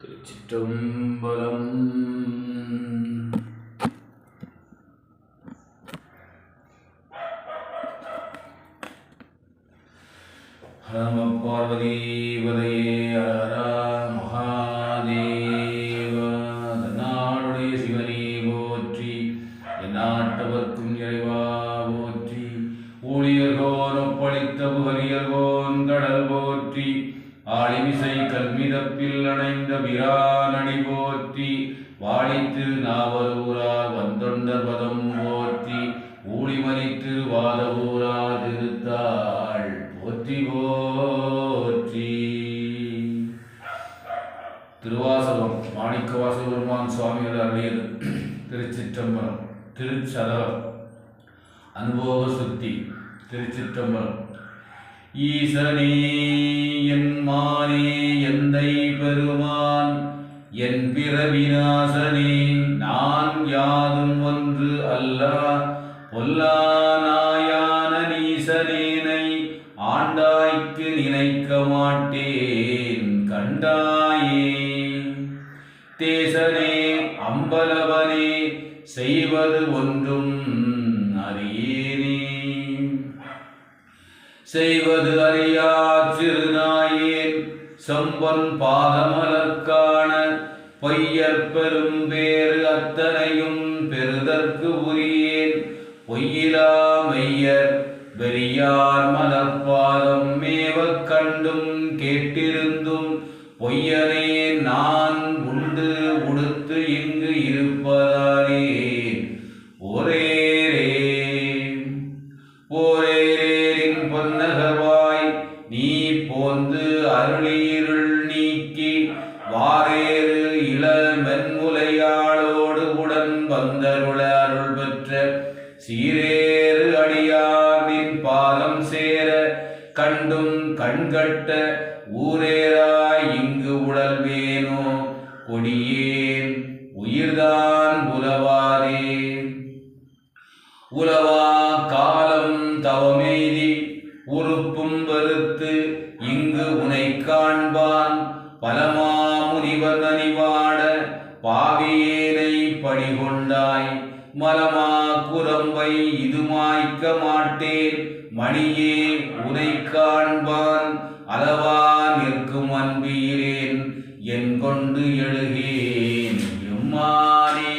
திருச்சிற்றம்பலம். நம பார்வதீபதையே ஹர மகாதேவ. நாடுடைய சிவனே போற்றி, எந்நாட்டவர்க்கும் இறைவா போற்றி. ஊழியர்கோன் ஒப்பளித்த புகழியர்கோன் கடல் போற்றி. ஆழிமிசை கல்மிதப்பில் அணைந்த பிரானடி போற்றி. வாழித்து நாவலூரார் வந்தொண்டர் பதம் போற்றி. ஊழிமணித்து வாதவூரார் திருத்தாள் போற்றி போற்றி. திருவாசகம் மாணிக்கவாசக பெருமான் சுவாமிகள் அருளியது. திருச்சிற்றம்பலம். திருச்சதகம் அனுபவ சுத்தி. திருச்சிற்றம்பலம். ஈசனே என் மானே எந்தை பெருமான், என் பிறவிநாசனே நான் யாதும் ஒன்று அல்லா. பொல்லா நாயான நீசனேனை ஆண்டாய்க்கு நினைக்க மாட்டேன் கண்டாயே. தேசனே அம்பலவனே செய்வது ஒன்றும் அறியேனே. செய்வது அறியா சிறுநாயேன் செம்பொன் பாதமலர்காண. பொய்யற் பெரும் பேறு அத்தனையும் பெறுதற்கு உரியேன். பொய்யிலா மெய்யர் வெறியார் மலர்பாதம் மேவக் கண்டும் கேட்டிருந்தும் பொய்யனே நான் உண்டு உடுத்து இங்கு இருப்பதானே. ஒரேரே ஓரேரின் பொன்னகவாய் நீ போந்து அருளீருள் நீக்கி. வாரேறு இள மென்முலையாளோடு உடன் வந்தருள அருள் பெற்ற சீரேறு அடியார் நின் பாதம் சேர. கண்டும் கண்கட்ட ஊரேராய் இங்கு உழல்வேனோ. கொடியேன் உயிர்தான் உலவாதே. உலவா காலம் தவமெய்தி உறுப்பும் வெறுத்து இங்கு உனை காண்பான். பலமா முனிவர் அணிவாட பாவியேனை படிகொண்டாய். மலமா குரம்பை இது மாய்க்க மாட்டேன். மணியே உனை காண்பான் அளவா நிற்கும் அன்பீரேன். என் கொண்டு எழுகேன் எம்மானே.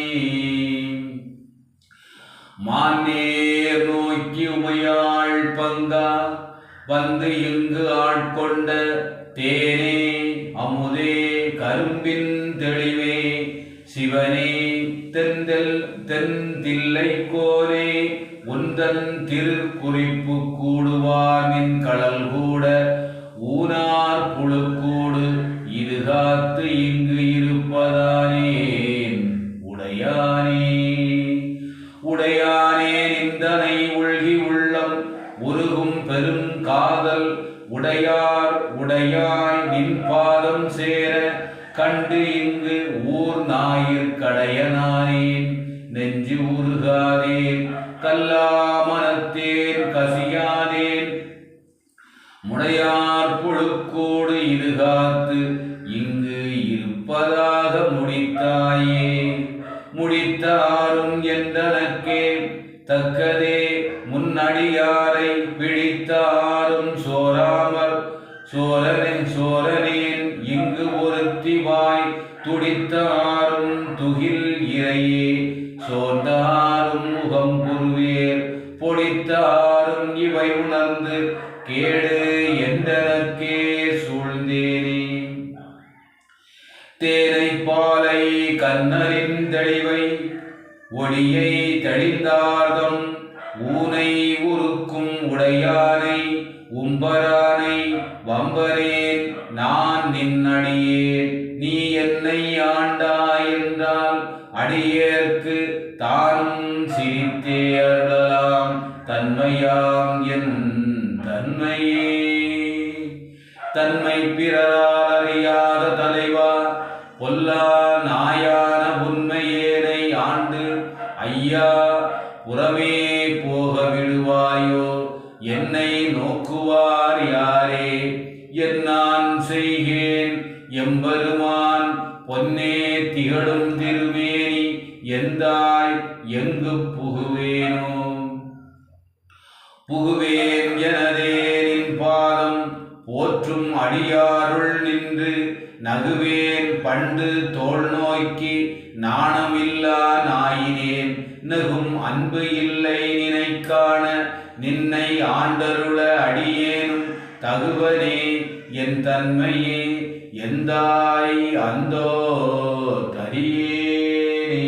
மானேர் நோக்கி உமையாள் பங்கா வந்து இங்கு ஆட்கொண்ட. தேனே அமுதே கரும்பின் தெளிவே சிவனே தென்தில்லை கோலே. உந்தன் திருக்குறிப்பு கூடுவார் நின் கடல் கூட. ஊனார் புழுக்கூடு இது காத்து இங்கு இருப்பதானேன் உடையானே. உடையானே நிந்தனை உள்கி உள்ளம் உருகும் பெரும் காதல். உடையார் உடையாய் நின் பாதம் சேர. கண்டு இங்கு ஊர் ஞாயிற் கடையனானேன். நெஞ்சு உருகாதேன் கல்லா மனத்தேன் கசியாதேன். முடையார் புழுக்கூடு இது காத்து இங்கு இருப்பதாக முடித்தாயே. முடித்தாரும் என்றனக்கே தக்கதே. முன்னடியாரை பிடித்தாரும் சோராமற் சோரனேன் இங்கு ஒருத்திவாய். துடித்தாரும் துகில் இறையே சோர்ந்தாரும் முகம் புருவேர். பொடித்தாரும் இவை உணர்ந்து கேடு என்றனக்கே சூழ்ந்தேனே. தேனை பாலை கண்ணரின் தெளிவை ஒளியை தெளிந்தார்தம். ஊனை உருக்கும் உடையானை உம்பரானை வம்பரேன் நான் நின்னடியேன். நீ என்னை ஆண்டாய் என்றால் அடியேற்கு தானும் சிரித்தே அருளலாம். தன்மையாம் என் தன்மையே. தன்மை பிறரால் அறியாத தலைவா பொல்லா நாயான உண்மையேனை ஆண்டு. ஐயா புறமே போக விடுவாயோ. என்னை நோக்குவார் யாரே. என்னான் செய்கே அடியேன் எம்பெருமான் பொன்னே திகழும் திருமேனி எந்தாய் எங்கு புகுவேனோ புகுவேன் எனதே நின் பாதம் போற்றும் அடியாருள் நின்று நகுவேன் பண்டு தோல் நோய்க்கு நாணமில்லா நாயினேன் நகும் அன்பு இல்லை நினைக்காண நின்னை ஆண்டருள அடியேனும் தகுவனே என் தன்மையே எந்தாய் அந்தோ தரியேனே.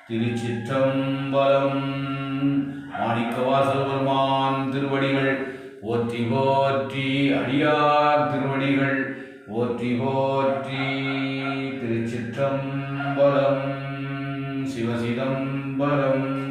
திருச்சிற்றம்பலம். மாணிக்கவாசகபெருமான் திருவடிகள் போற்றி போற்றி. அடியார் திருவடிகள் போற்றி போற்றி. திருச்சிற்றம்பலம். சிவசிதம்பரம்.